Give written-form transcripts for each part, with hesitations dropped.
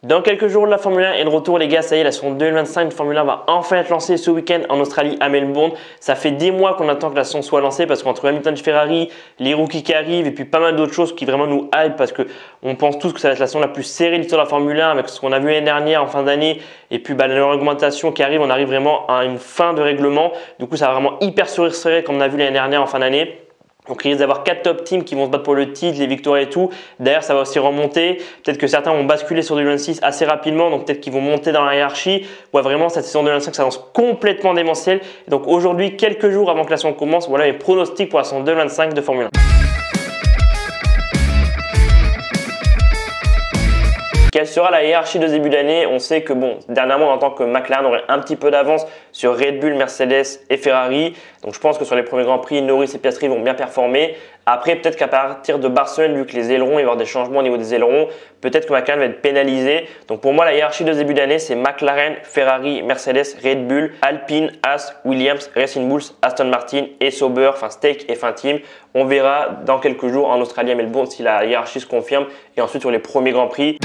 Dans quelques jours, la Formule 1 est de retour les gars, ça y est, la saison 2025 de Formule 1 va enfin être lancée ce week-end en Australie à Melbourne. Ça fait des mois qu'on attend que la saison soit lancée parce qu'entre Hamilton et Ferrari, les rookies qui arrivent et puis pas mal d'autres choses qui vraiment nous hype parce qu'on pense tous que ça va être la saison la plus serrée de l'histoire de la Formule 1 avec ce qu'on a vu l'année dernière en fin d'année et puis la augmentation qui arrive, on arrive vraiment à une fin de règlement. Du coup, ça va vraiment hyper serré comme on a vu l'année dernière en fin d'année. Donc il risque d'avoir 4 top teams qui vont se battre pour le titre, les victoires et tout. D'ailleurs, ça va aussi remonter. Peut-être que certains vont basculer sur 2026 assez rapidement, donc peut-être qu'ils vont monter dans la hiérarchie. Ouais, vraiment, cette saison 2025 s'annonce complètement démentielle. Et donc aujourd'hui, quelques jours avant que la saison commence, voilà mes pronostics pour la saison 2025 de Formule 1. Quelle sera la hiérarchie de début d'année? On sait que dernièrement on entend que McLaren aurait un petit peu d'avance sur Red Bull, Mercedes et Ferrari. Donc je pense que sur les premiers Grands Prix, Norris et Piastri vont bien performer. Après, peut-être qu'à partir de Barcelone, vu que les ailerons, il va y avoir des changements au niveau des ailerons, peut-être que McLaren va être pénalisé. Donc pour moi, la hiérarchie de début d'année, c'est McLaren, Ferrari, Mercedes, Red Bull, Alpine, Haas, Williams, Racing Bulls, Aston Martin et Sauber, enfin Stake et Team. On verra dans quelques jours en Australie à Melbourne si la hiérarchie se confirme et ensuite sur les premiers Grands Prix.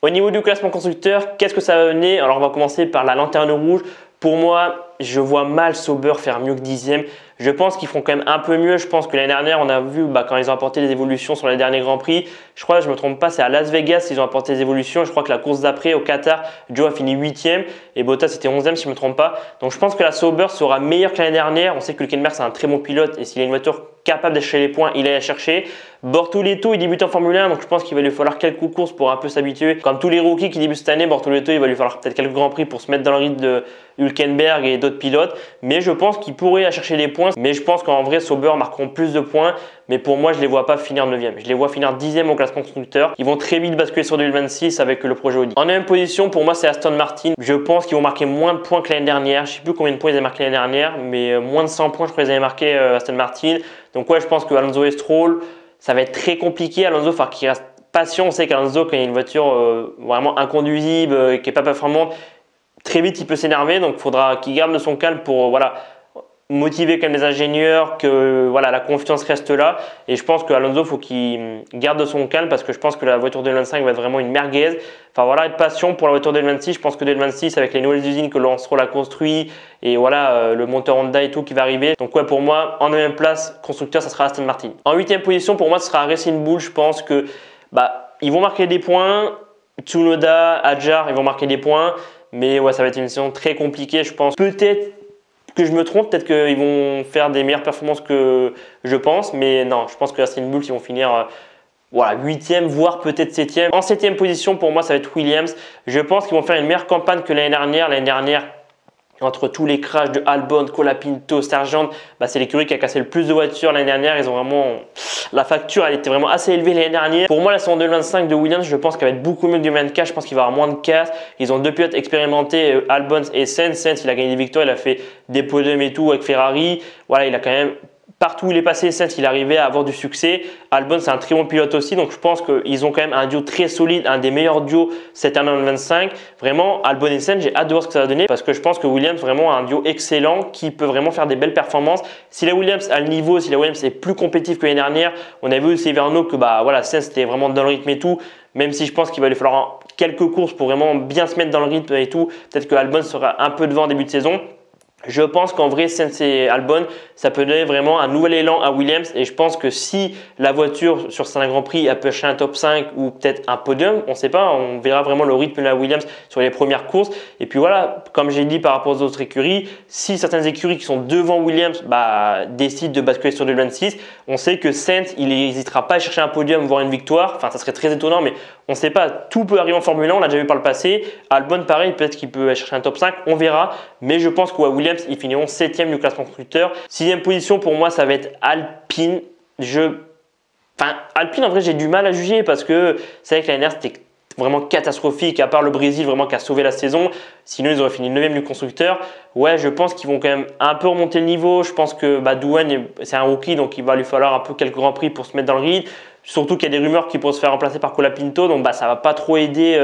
Au niveau du classement constructeur, qu'est-ce que ça va donner? Alors on va commencer par la lanterne rouge. Pour moi, je vois mal Sauber faire mieux que 10e. Je pense qu'ils feront quand même un peu mieux. Je pense que l'année dernière, on a vu quand ils ont apporté des évolutions sur les derniers Grands Prix. Je crois, je ne me trompe pas, c'est à Las Vegas qu'ils ont apporté des évolutions. Je crois que la course d'après, au Qatar, Joe a fini 8e et Bottas était 11e si je ne me trompe pas. Donc je pense que la Sauber sera meilleure que l'année dernière. On sait que Hülkenberg c'est un très bon pilote et s'il a une voiture capable d'acheter les points, il est à chercher. Bortoleto, il débute en Formule 1, donc je pense qu'il va lui falloir quelques courses pour un peu s'habituer. Comme tous les rookies qui débutent cette année, Bortoleto, il va lui falloir peut-être quelques Grands Prix pour se mettre dans le rythme de Hülkenberg et d'autres pilotes. Mais je pense qu'il pourrait aller chercher des points. Mais je pense qu'en vrai, Sauber marqueront plus de points. Mais pour moi, je ne les vois pas finir 9e. Je les vois finir 10e au classement constructeur. Ils vont très vite basculer sur 2026 avec le projet Audi. En 9e position, pour moi, c'est Aston Martin. Je pense qu'ils vont marquer moins de points que l'année dernière. Je ne sais plus combien de points ils avaient marqué l'année dernière, mais moins de 100 points, je crois qu'ils avaient marqué Aston Martin. Donc ouais, je pense que Alonso et Stroll, ça va être très compliqué. Alonso, il va falloir qu'il reste patient. On sait qu'Alonso, quand il y a une voiture vraiment inconduisible, qui n'est pas performante, très vite il peut s'énerver. Donc il faudra qu'il garde son calme pour motiver quand même les ingénieurs, que la confiance reste là. Et je pense qu'Alonso, il faut qu'il garde son calme parce que je pense que la voiture 2025 va être vraiment une merguez. Enfin être patient pour la voiture 2026. Je pense que 2026, avec les nouvelles usines que Lance Stroll a construit et le moteur Honda et tout qui va arriver. Donc ouais, pour moi, en 9e place, constructeur, ça sera Aston Martin. En 8e position, pour moi, ce sera Racing Bull. Je pense que ils vont marquer des points. Tsunoda, Hadjar, ils vont marquer des points. Mais ouais, ça va être une saison très compliquée. Je pense peut-être que je me trompe, peut-être qu'ils vont faire des meilleures performances que je pense, mais non, je pense que Racing Bull, ils vont finir 8e, voire peut-être 7e. En 7e position, pour moi, ça va être Williams. Je pense qu'ils vont faire une meilleure campagne que l'année dernière. L'année dernière, entre tous les crashs de Albon, Colapinto, Sargent, c'est l'écurie qui a cassé le plus de voitures l'année dernière. Ils ont vraiment la facture, elle était vraiment assez élevée l'année dernière. Pour moi, la saison 2025 de Williams, je pense qu'elle va être beaucoup mieux que 2024. Je pense qu'il va y avoir moins de casse. Ils ont deux pilotes expérimentés, Albon et Sainz. Sainz, il a gagné des victoires, il a fait des podiums et tout avec Ferrari. Il a quand même partout où il est passé, Sainz, il est arrivé à avoir du succès. Albon, c'est un très bon pilote aussi. Donc, je pense qu'ils ont quand même un duo très solide, un des meilleurs duos cette année en 2025. Vraiment, Albon et Sainz, j'ai hâte de voir ce que ça va donner parce que je pense que Williams, vraiment, a un duo excellent qui peut vraiment faire des belles performances. Si la Williams a le niveau, si la Williams est plus compétitive que l'année dernière, on a vu aussi Verno que Sainz était vraiment dans le rythme et tout. Même si je pense qu'il va lui falloir quelques courses pour vraiment bien se mettre dans le rythme et tout. Peut-être que Albon sera un peu devant en début de saison. Je pense qu'en vrai, Sainz et Albon, ça peut donner vraiment un nouvel élan à Williams. Et je pense que si la voiture sur certains Grands Prix, elle peut acheter un top 5 ou peut-être un podium, on ne sait pas, on verra vraiment le rythme de la Williams sur les premières courses. Et puis comme j'ai dit par rapport aux autres écuries, si certaines écuries qui sont devant Williams décident de basculer sur 2026, on sait que Sainz, il n'hésitera pas à chercher un podium, voire une victoire. Enfin, ça serait très étonnant, mais on ne sait pas. Tout peut arriver en Formule 1, on l'a déjà vu par le passé. Albon, pareil, peut-être qu'il peut chercher un top 5, on verra. Mais je pense que Williams, ils finiront 7e du classement constructeur. 6e position, pour moi, ça va être Alpine. Alpine, en vrai, j'ai du mal à juger parce que c'est vrai que l'année dernière, c'était vraiment catastrophique, à part le Brésil vraiment qui a sauvé la saison. Sinon, ils auraient fini 9e du constructeur. ouais, je pense qu'ils vont quand même un peu remonter le niveau. Je pense que Doohan, c'est un rookie, donc il va lui falloir un peu quelques grands prix pour se mettre dans le rythme. Surtout qu'il y a des rumeurs qui pourraient se faire remplacer par Colapinto, donc ça va pas trop aider.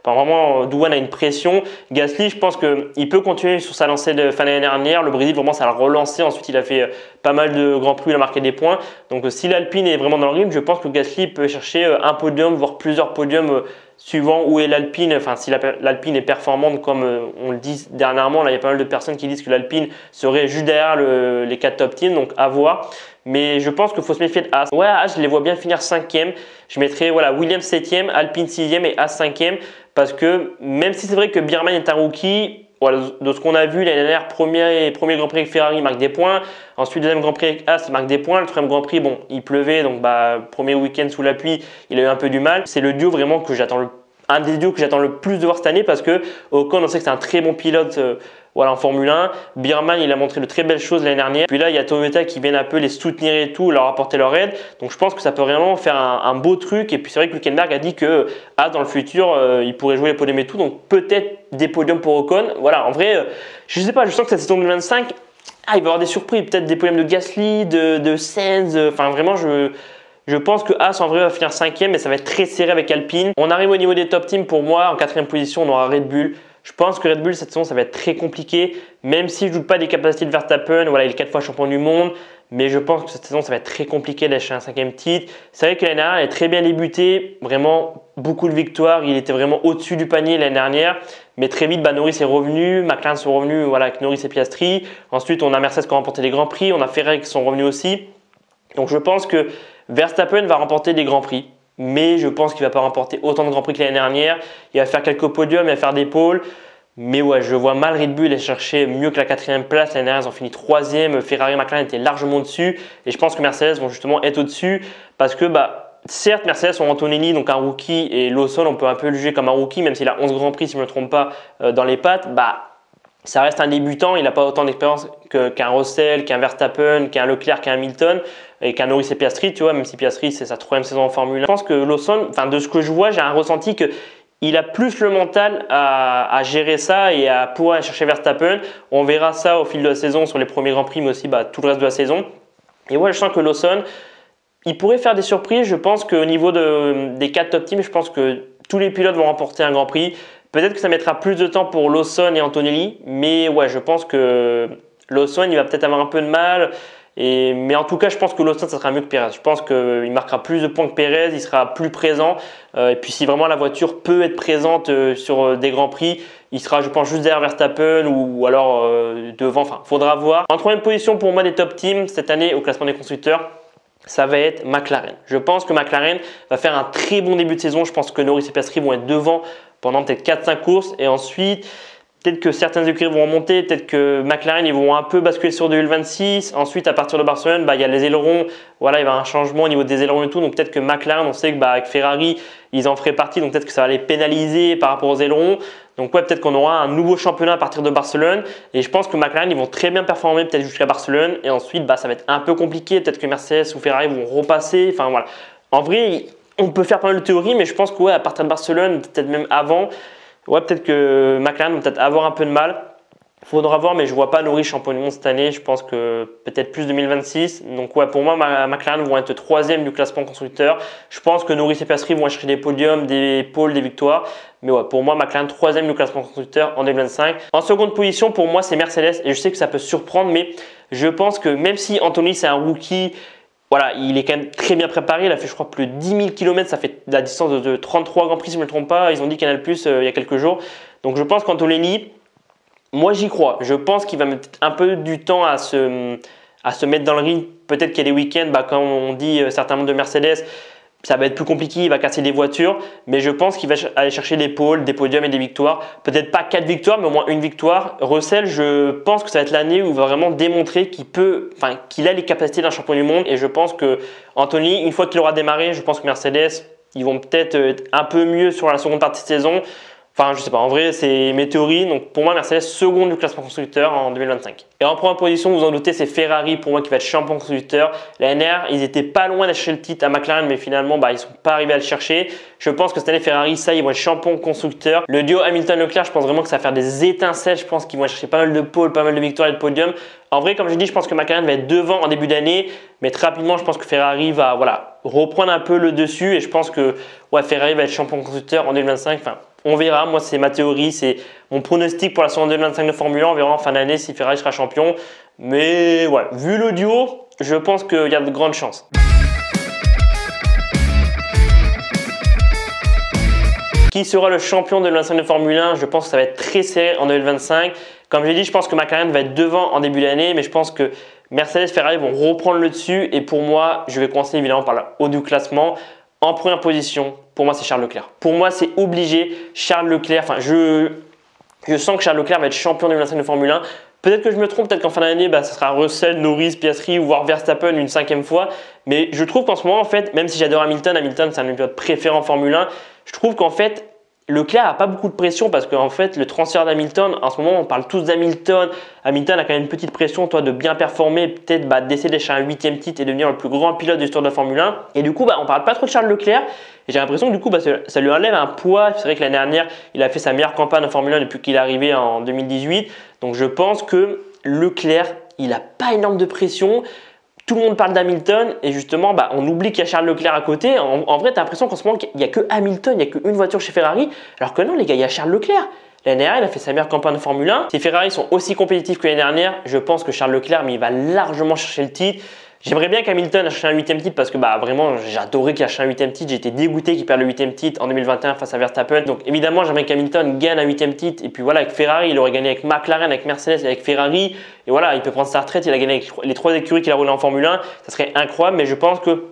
Vraiment, Doohan a une pression. Gasly, je pense qu'il peut continuer sur sa lancée de fin d'année dernière. Le Brésil, vraiment, ça l'a relancé. Ensuite, il a fait pas mal de grands prix, il a marqué des points. Donc, si l'Alpine est vraiment dans le rythme, je pense que Gasly peut chercher un podium, voire plusieurs podiums suivant où est l'Alpine. Enfin, si l'Alpine est performante, comme on le dit dernièrement, là, il y a pas mal de personnes qui disent que l'Alpine serait juste derrière les 4 top teams, donc à voir. Mais je pense qu'il faut se méfier de Haas. Ouais, Haas, je les vois bien finir 5e. Je mettrais Williams 7e, Alpine 6e et Haas 5e. Parce que même si c'est vrai que Birman est un rookie, voilà, de ce qu'on a vu l'année dernière, premier Grand Prix avec Ferrari, il marque des points. Ensuite, deuxième Grand Prix avec Haas, il marque des points. Le troisième Grand Prix, bon, il pleuvait, donc premier week-end sous la pluie, il a eu un peu du mal. C'est le duo vraiment que un des duos que j'attends le plus de voir cette année parce que Ocon, on sait que c'est un très bon pilote en Formule 1. Birman, il a montré de très belles choses l'année dernière. Puis là, il y a Toyota qui viennent un peu les soutenir et tout, leur apporter leur aide. Donc je pense que ça peut vraiment faire un beau truc. Et puis c'est vrai que Hülkenberg a dit que dans le futur, il pourrait jouer les podiums et tout. Donc peut-être des podiums pour Ocon. Voilà, en vrai, je sais pas, je sens que cette saison 2025, il va y avoir des surprises. Peut-être des podiums de Gasly, de Sainz. Enfin vraiment, je pense que Haas en vrai va finir 5e, mais ça va être très serré avec Alpine. On arrive au niveau des top teams. Pour moi, en 4e position, on aura Red Bull. Je pense que Red Bull cette saison, ça va être très compliqué. Même si je ne doute pas des capacités de Verstappen, il est 4 fois champion du monde. Mais je pense que cette saison, ça va être très compliqué d'acheter un 5e titre. C'est vrai que l'année dernière, il a très bien débuté. Vraiment, beaucoup de victoires. Il était vraiment au-dessus du panier l'année dernière. Mais très vite, Norris est revenu. McLaren sont revenus avec Norris et Piastri. Ensuite, on a Mercedes qui a remporté des grands prix. On a Ferrari qui sont revenus aussi. Donc, je pense que Verstappen va remporter des grands prix. Mais je pense qu'il ne va pas remporter autant de grands prix que l'année dernière. Il va faire quelques podiums, il va faire des pôles. Mais ouais, je vois mal Red Bull aller chercher mieux que la 4e place. L'année dernière, ils ont fini 3e. Ferrari et McLaren étaient largement au-dessus. Et je pense que Mercedes vont justement être au-dessus. Parce que certes, Mercedes ont Antonelli, donc un rookie. Et Lawson, on peut un peu le juger comme un rookie, même s'il a 11 grands prix, si je ne me trompe pas, dans les pattes. Ça reste un débutant, il n'a pas autant d'expérience qu'un Russell, qu'un Verstappen, qu'un Leclerc, qu'un Hamilton et qu'un Norris et Piastri, tu vois, même si Piastri c'est sa 3e saison en Formule 1. Je pense que Lawson, de ce que je vois, j'ai un ressenti qu'il a plus le mental à gérer ça et à pouvoir aller chercher Verstappen. On verra ça au fil de la saison sur les premiers Grands Prix, mais aussi tout le reste de la saison. Et ouais, je sens que Lawson, il pourrait faire des surprises. Je pense qu'au niveau des 4 top teams, je pense que tous les pilotes vont remporter un Grand Prix. Peut-être que ça mettra plus de temps pour Lawson et Antonelli, mais ouais, je pense que Lawson, il va peut-être avoir un peu de mal. Mais en tout cas, je pense que Lawson, ça sera mieux que Perez. Je pense qu'il marquera plus de points que Perez, il sera plus présent. Et puis si vraiment la voiture peut être présente sur des Grands Prix, il sera, je pense, juste derrière Verstappen ou alors devant. Enfin, faudra voir. En 3e position pour moi des top teams cette année au classement des constructeurs, ça va être McLaren. Je pense que McLaren va faire un très bon début de saison. Je pense que Norris et Piastri vont être devant pendant peut-être 4-5 courses. Et ensuite, peut-être que certaines écuries vont remonter. Peut-être que McLaren, ils vont un peu basculer sur 2026. Ensuite, à partir de Barcelone, il y a les ailerons. Voilà, il y a un changement au niveau des ailerons et tout. Donc peut-être que McLaren, on sait que avec Ferrari, ils en feraient partie. Donc peut-être que ça va les pénaliser par rapport aux ailerons. Donc ouais, peut-être qu'on aura un nouveau championnat à partir de Barcelone. Et je pense que McLaren, ils vont très bien performer peut-être jusqu'à Barcelone. Et ensuite, ça va être un peu compliqué. Peut-être que Mercedes ou Ferrari vont repasser. Enfin voilà. En vrai, on peut faire pas mal de théories, mais je pense que à partir de Barcelone, peut-être même avant, peut-être que McLaren va peut-être avoir un peu de mal. Il faudra voir, mais je ne vois pas Norris champion du monde cette année. Je pense que peut-être plus 2026. Donc pour moi, McLaren vont être 3e du classement constructeur. Je pense que Norris et Piastri vont acheter des podiums, des pôles, des victoires. Mais pour moi, McLaren 3e du classement constructeur en 2025. En seconde position, pour moi, c'est Mercedes. Et je sais que ça peut surprendre, mais je pense que même si Anthony, c'est un rookie, il est quand même très bien préparé. Il a fait, je crois, plus de 10 000 km. Ça fait la distance de 33 Grands Prix, si je ne me trompe pas. Ils ont dit Canal+, il y a quelques jours. Donc, je pense qu'Antonelli, moi, j'y crois. Je pense qu'il va mettre un peu du temps à se mettre dans le ring. Peut-être qu'il y a des week-ends, comme on dit certains membres de Mercedes, ça va être plus compliqué, il va casser des voitures. Mais je pense qu'il va aller chercher des pôles, des podiums et des victoires. Peut-être pas 4 victoires, mais au moins une victoire. Russell, je pense que ça va être l'année où il va vraiment démontrer qu'il a les capacités d'un champion du monde. Et je pense que Anthony, une fois qu'il aura démarré, je pense que Mercedes, ils vont peut-être être un peu mieux sur la seconde partie de saison. Enfin, je sais pas, en vrai, c'est mes théories. Donc, pour moi, Mercedes, seconde du classement constructeur en 2025. Et en première position, vous en doutez, c'est Ferrari, pour moi, qui va être champion constructeur. L'année dernière, ils étaient pas loin d'acheter le titre à McLaren, mais finalement, ils sont pas arrivés à le chercher. Je pense que cette année, Ferrari, ça, ils vont être champion constructeur. Le duo Hamilton-Leclerc, je pense vraiment que ça va faire des étincelles. Je pense qu'ils vont chercher pas mal de pôles, pas mal de victoires et de podiums. En vrai, comme j'ai dit, je pense que McLaren va être devant en début d'année, mais très rapidement, je pense que Ferrari va reprendre un peu le dessus et je pense que Ferrari va être champion constructeur en 2025. Enfin, on verra. Moi, c'est ma théorie, c'est mon pronostic pour la saison 2025 de Formule 1. On verra en fin d'année si Ferrari sera champion. Mais voilà, vu le duo, je pense qu'il y a de grandes chances. Qui sera le champion de 2025 de Formule 1? Je pense que ça va être très serré en 2025. Comme j'ai dit, je pense que McLaren va être devant en début d'année, mais je pense que Mercedes et Ferrari vont reprendre le dessus. Et pour moi, je vais commencer évidemment par le haut du classement. En première position, pour moi, c'est Charles Leclerc. Pour moi, c'est obligé. Charles Leclerc, enfin, je sens que Charles Leclerc va être champion 2025 de Formule 1. Peut-être que je me trompe, peut-être qu'en fin d'année, ce sera Russell, Norris, Piastri, voire Verstappen une 5e fois. Mais je trouve qu'en ce moment, en fait, même si j'adore Hamilton, c'est un de mes pilotes préférés en Formule 1, je trouve qu'en fait, Leclerc n'a pas beaucoup de pression parce qu'en fait, le transfert d'Hamilton, en ce moment, on parle tous d'Hamilton. Hamilton a quand même une petite pression, de bien performer, peut-être d'essayer d'acheter un 8e titre et devenir le plus grand pilote de l'histoire de la Formule 1. Et du coup, on parle pas trop de Charles Leclerc. Et j'ai l'impression que du coup, ça lui enlève un poids. C'est vrai que l'année dernière, il a fait sa meilleure campagne en Formule 1 depuis qu'il est arrivé en 2018. Donc, je pense que Leclerc, il n'a pas énorme de pression. Tout le monde parle d'Hamilton et justement, on oublie qu'il y a Charles Leclerc à côté. En vrai, tu as l'impression qu'en ce moment, il n'y a que Hamilton, il n'y a qu'une voiture chez Ferrari. Alors que non, les gars, il y a Charles Leclerc. L'année dernière, il a fait sa meilleure campagne de Formule 1. Si Ferrari sont aussi compétitifs que l'année dernière, je pense que Charles Leclerc, il va largement chercher le titre. J'aimerais bien qu'Hamilton achète un 8e titre parce que vraiment, j'adorais qu'il achète un 8e titre. J'ai été dégoûté qu'il perde le 8e titre en 2021 face à Verstappen. Donc évidemment, j'aimerais qu'Hamilton gagne un 8e titre. Et puis voilà, avec Ferrari, il aurait gagné avec McLaren, avec Mercedes et avec Ferrari. Et voilà, il peut prendre sa retraite. Il a gagné avec les 3 écuries qu'il a roulé en Formule 1. Ça serait incroyable, mais je pense que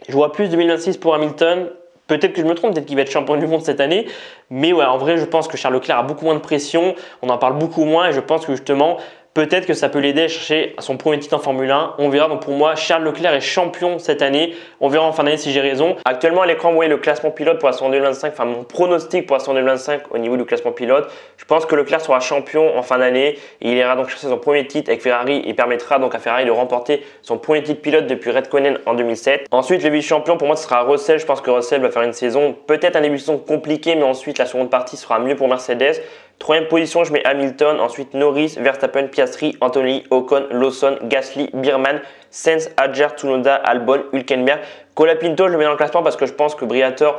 je vois plus 2026 pour Hamilton. Peut-être que je me trompe, peut-être qu'il va être champion du monde cette année. Mais ouais, en vrai, je pense que Charles Leclerc a beaucoup moins de pression. On en parle beaucoup moins et je pense que justement, peut-être que ça peut l'aider à chercher son premier titre en Formule 1. On verra. Donc pour moi, Charles Leclerc est champion cette année. On verra en fin d'année si j'ai raison. Actuellement, à l'écran, vous voyez le classement pilote pour la saison 2025. Enfin, mon pronostic pour la saison 2025 au niveau du classement pilote. Je pense que Leclerc sera champion en fin d'année. Il ira donc chercher son premier titre avec Ferrari et permettra donc à Ferrari de remporter son premier titre pilote depuis Räikkönen en 2007. Ensuite, le vice-champion, pour moi, ce sera Russell. Je pense que Russell va faire une saison, peut-être un début de saison compliqué, mais ensuite, la seconde partie sera mieux pour Mercedes. 3e position, je mets Hamilton, ensuite Norris, Verstappen, Piastri, Antonelli, Ocon, Lawson, Gasly, Birman, Sainz, Adjar, Tsunoda, Albon, Hülkenberg. Colapinto, je le mets dans le classement parce que je pense que Briatore,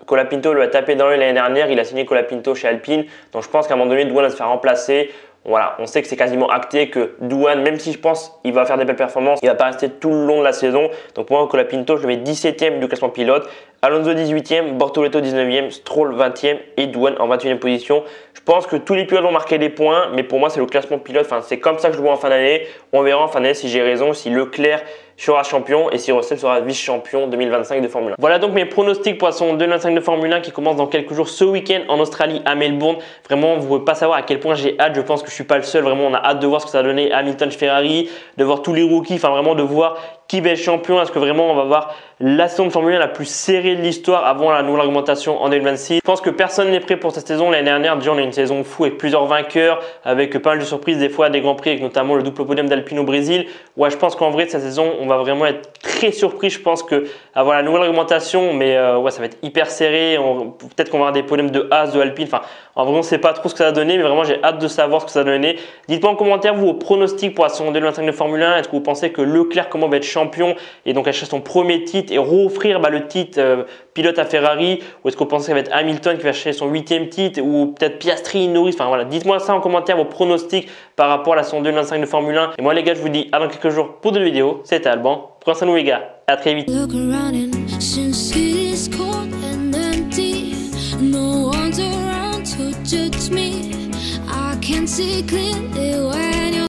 Colapinto lui a tapé dans l'œil l'année dernière, il a signé Colapinto chez Alpine, donc je pense qu'à un moment donné, Doohan va se faire remplacer. Voilà, on sait que c'est quasiment acté que Doohan, même si je pense qu'il va faire des belles performances, il ne va pas rester tout le long de la saison. Donc moi, Colapinto, je le mets 17e du classement pilote. Alonso 18e, Bortoleto 19e, Stroll 20e et Doohan en 21e position. Je pense que tous les pilotes vont marquer des points, mais pour moi, c'est le classement pilote. Enfin, c'est comme ça que je le vois en fin d'année. On verra en fin d'année si j'ai raison, si Leclerc sera champion et si Russell sera vice-champion 2025 de Formule 1. Voilà donc mes pronostics pour la saison 2025 de Formule 1 qui commence dans quelques jours ce week-end en Australie à Melbourne. Vraiment, vous ne pouvez pas savoir à quel point j'ai hâte. Je pense que je ne suis pas le seul. Vraiment, on a hâte de voir ce que ça va donner Hamilton chez Ferrari, de voir tous les rookies, enfin vraiment de voir qui va être champion. Est-ce que vraiment on va voir la saison de Formule 1 la plus serrée de l'histoire avant la nouvelle réglementation en 2026? Je pense que personne n'est prêt pour cette saison. L'année dernière, déjà on a une saison fou avec plusieurs vainqueurs, avec pas mal de surprises, des fois des grands prix, avec notamment le double podium d'Alpine au Brésil. Ouais, je pense qu'en vrai, cette saison, on va vraiment être très surpris. Je pense que avoir la nouvelle réglementation, mais ouais, ça va être hyper serré. Peut-être qu'on va avoir des podiums de Haas, de Alpine. Enfin, en vrai, on ne sait pas trop ce que ça va donner, mais vraiment, j'ai hâte de savoir ce que ça va donner. Dites-moi en commentaire, vous, vos pronostics pour la saison 2025 de Formule 1. Est-ce que vous pensez que Leclerc, comment va être champion et donc acheter son premier titre et roffrir le titre pilote à Ferrari? Ou est-ce que vous pensez que ça va être Hamilton qui va acheter son 8e titre ou peut-être Piastri, Norris? Enfin voilà, dites-moi ça en commentaire, vos pronostics par rapport à la saison 2025 de Formule 1. Et moi les gars, je vous dis à dans quelques jours pour de nouvelles vidéos. C'était Alban. Prenez soin de vous les gars. À très vite.